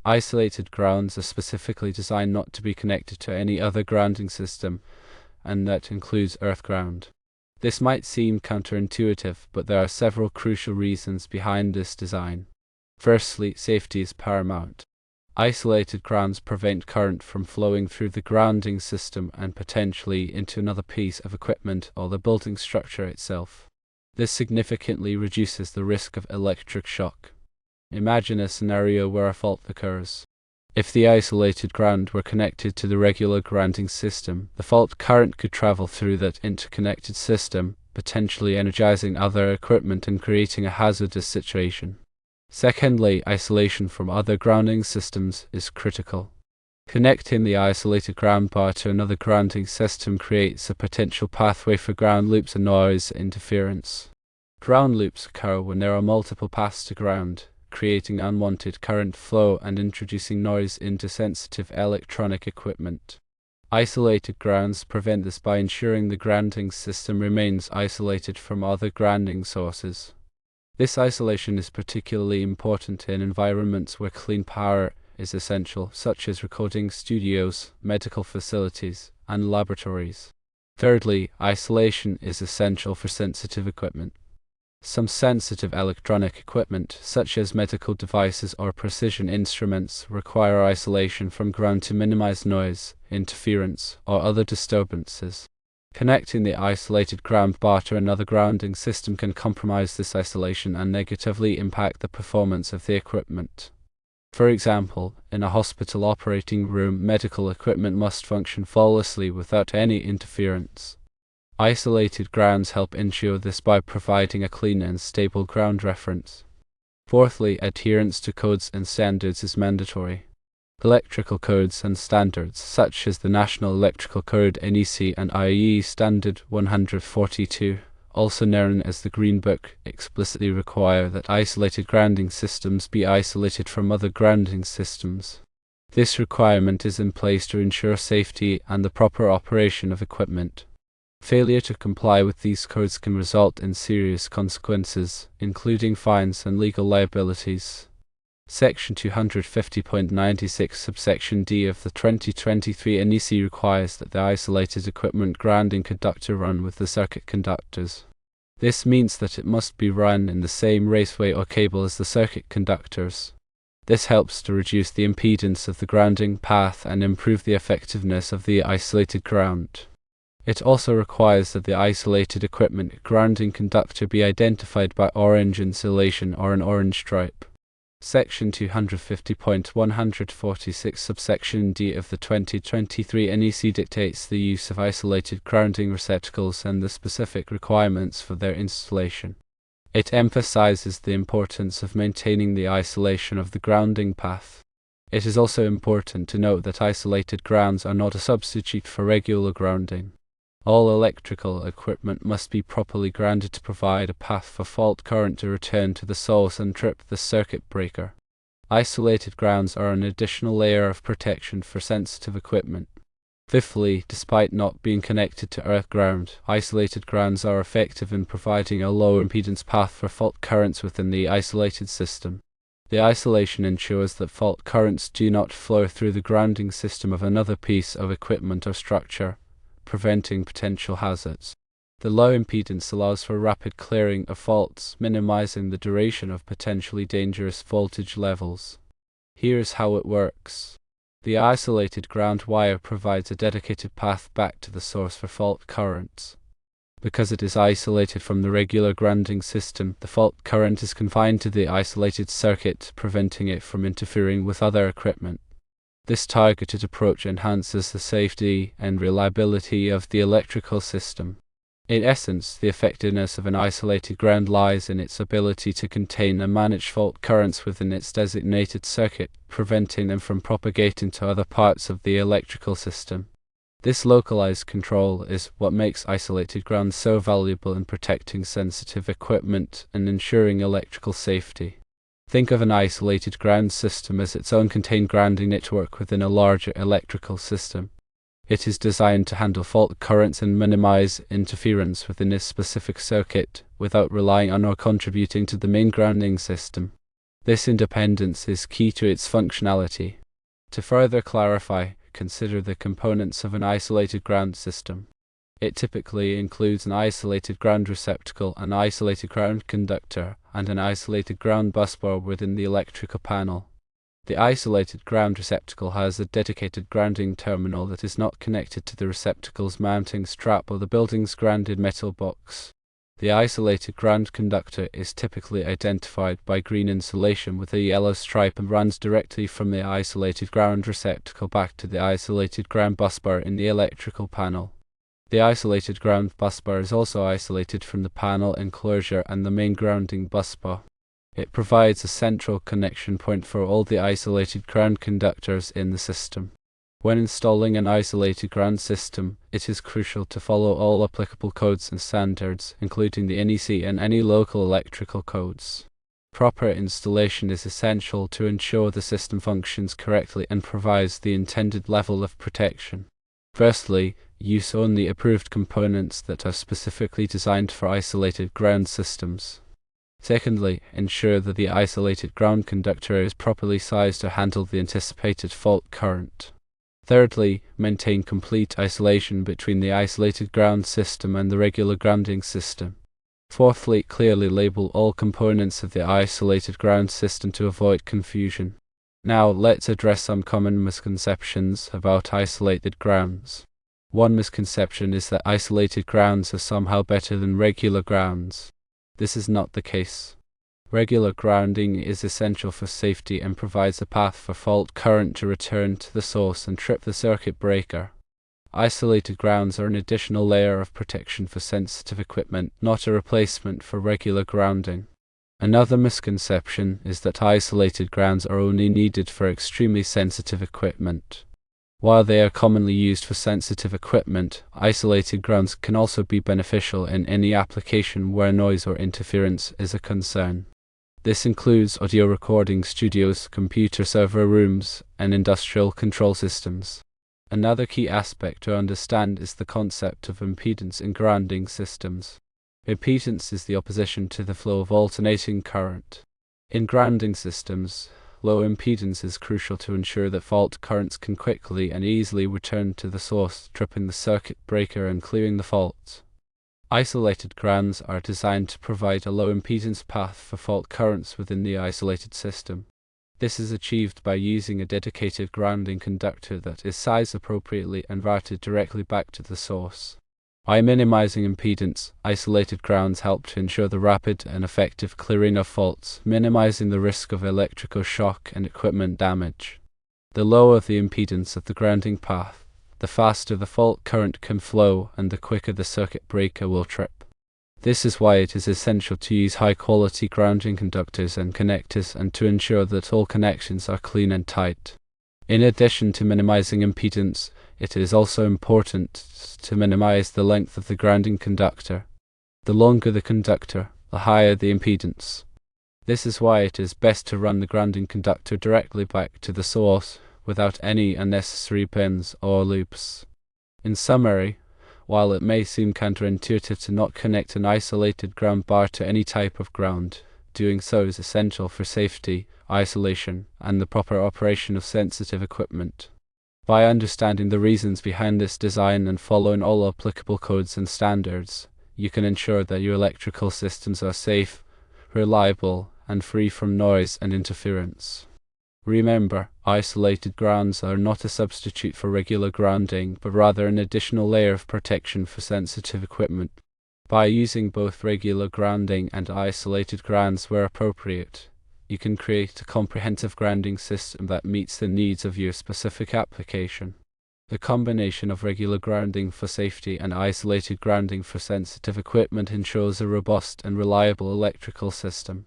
Isolated grounds are specifically designed not to be connected to any other grounding system, and that includes earth ground. This might seem counterintuitive, but there are several crucial reasons behind this design. Firstly, safety is paramount. Isolated grounds prevent current from flowing through the grounding system and potentially into another piece of equipment or the building structure itself. This significantly reduces the risk of electric shock. Imagine a scenario where a fault occurs. If the isolated ground were connected to the regular grounding system, the fault current could travel through that interconnected system, potentially energizing other equipment and creating a hazardous situation. Secondly, isolation from other grounding systems is critical. Connecting the isolated ground bar to another grounding system creates a potential pathway for ground loops and noise interference. Ground loops occur when there are multiple paths to ground, creating unwanted current flow and introducing noise into sensitive electronic equipment. Isolated grounds prevent this by ensuring the grounding system remains isolated from other grounding sources. This isolation is particularly important in environments where clean power is essential, such as recording studios, medical facilities, and laboratories. Thirdly, isolation is essential for sensitive equipment. Some sensitive electronic equipment, such as medical devices or precision instruments, require isolation from ground to minimize noise, interference, or other disturbances. Connecting the isolated ground bar to another grounding system can compromise this isolation and negatively impact the performance of the equipment. For example, in a hospital operating room, medical equipment must function flawlessly without any interference. Isolated grounds help ensure this by providing a clean and stable ground reference. Fourthly, adherence to codes and standards is mandatory. Electrical codes and standards, such as the National Electrical Code NEC and IEEE Standard 142, also known as the Green Book, explicitly require that isolated grounding systems be isolated from other grounding systems. This requirement is in place to ensure safety and the proper operation of equipment. Failure to comply with these codes can result in serious consequences, including fines and legal liabilities. Section 250.96 subsection D of the 2023 NEC requires that the isolated equipment grounding conductor run with the circuit conductors. This means that it must be run in the same raceway or cable as the circuit conductors. This helps to reduce the impedance of the grounding path and improve the effectiveness of the isolated ground. It also requires that the isolated equipment grounding conductor be identified by orange insulation or an orange stripe. Section 250.146 subsection D of the 2023 NEC dictates the use of isolated grounding receptacles and the specific requirements for their installation. It emphasizes the importance of maintaining the isolation of the grounding path. It is also important to note that isolated grounds are not a substitute for regular grounding. All electrical equipment must be properly grounded to provide a path for fault current to return to the source and trip the circuit breaker. Isolated grounds are an additional layer of protection for sensitive equipment. Fifthly, despite not being connected to earth ground, isolated grounds are effective in providing a low impedance path for fault currents within the isolated system. The isolation ensures that fault currents do not flow through the grounding system of another piece of equipment or structure, preventing potential hazards. The low impedance allows for rapid clearing of faults, minimizing the duration of potentially dangerous voltage levels. Here's how it works. The isolated ground wire provides a dedicated path back to the source for fault currents. Because it is isolated from the regular grounding system, the fault current is confined to the isolated circuit, preventing it from interfering with other equipment. This targeted approach enhances the safety and reliability of the electrical system. In essence, the effectiveness of an isolated ground lies in its ability to contain and manage fault currents within its designated circuit, preventing them from propagating to other parts of the electrical system. This localized control is what makes isolated ground so valuable in protecting sensitive equipment and ensuring electrical safety. Think of an isolated ground system as its own contained grounding network within a larger electrical system. It is designed to handle fault currents and minimize interference within a specific circuit without relying on or contributing to the main grounding system. This independence is key to its functionality. To further clarify, consider the components of an isolated ground system. It typically includes an isolated ground receptacle, an isolated ground conductor, and an isolated ground busbar within the electrical panel. The isolated ground receptacle has a dedicated grounding terminal that is not connected to the receptacle's mounting strap or the building's grounded metal box. The isolated ground conductor is typically identified by green insulation with a yellow stripe and runs directly from the isolated ground receptacle back to the isolated ground busbar in the electrical panel. The isolated ground busbar is also isolated from the panel enclosure and the main grounding busbar. It provides a central connection point for all the isolated ground conductors in the system. When installing an isolated ground system, it is crucial to follow all applicable codes and standards, including the NEC and any local electrical codes. Proper installation is essential to ensure the system functions correctly and provides the intended level of protection. Firstly, use only approved components that are specifically designed for isolated ground systems. Secondly, ensure that the isolated ground conductor is properly sized to handle the anticipated fault current. Thirdly, maintain complete isolation between the isolated ground system and the regular grounding system. Fourthly, clearly label all components of the isolated ground system to avoid confusion. Now, let's address some common misconceptions about isolated grounds. One misconception is that isolated grounds are somehow better than regular grounds. This is not the case. Regular grounding is essential for safety and provides a path for fault current to return to the source and trip the circuit breaker. Isolated grounds are an additional layer of protection for sensitive equipment, not a replacement for regular grounding. Another misconception is that isolated grounds are only needed for extremely sensitive equipment. While they are commonly used for sensitive equipment, isolated grounds can also be beneficial in any application where noise or interference is a concern. This includes audio recording studios, computer server rooms, and industrial control systems. Another key aspect to understand is the concept of impedance in grounding systems. Impedance is the opposition to the flow of alternating current. In grounding systems, low impedance is crucial to ensure that fault currents can quickly and easily return to the source, tripping the circuit breaker and clearing the fault. Isolated grounds are designed to provide a low impedance path for fault currents within the isolated system. This is achieved by using a dedicated grounding conductor that is sized appropriately and routed directly back to the source. By minimizing impedance, isolated grounds help to ensure the rapid and effective clearing of faults, minimizing the risk of electrical shock and equipment damage. The lower the impedance of the grounding path, the faster the fault current can flow and the quicker the circuit breaker will trip. This is why it is essential to use high-quality grounding conductors and connectors and to ensure that all connections are clean and tight. In addition to minimizing impedance, it is also important to minimize the length of the grounding conductor. The longer the conductor, the higher the impedance. This is why it is best to run the grounding conductor directly back to the source without any unnecessary pins or loops. In summary, while it may seem counterintuitive to not connect an isolated ground bar to any type of ground, doing so is essential for safety, isolation, and the proper operation of sensitive equipment. By understanding the reasons behind this design and following all applicable codes and standards, you can ensure that your electrical systems are safe, reliable, and free from noise and interference. Remember, isolated grounds are not a substitute for regular grounding, but rather an additional layer of protection for sensitive equipment. By using both regular grounding and isolated grounds where appropriate, you can create a comprehensive grounding system that meets the needs of your specific application. The combination of regular grounding for safety and isolated grounding for sensitive equipment ensures a robust and reliable electrical system.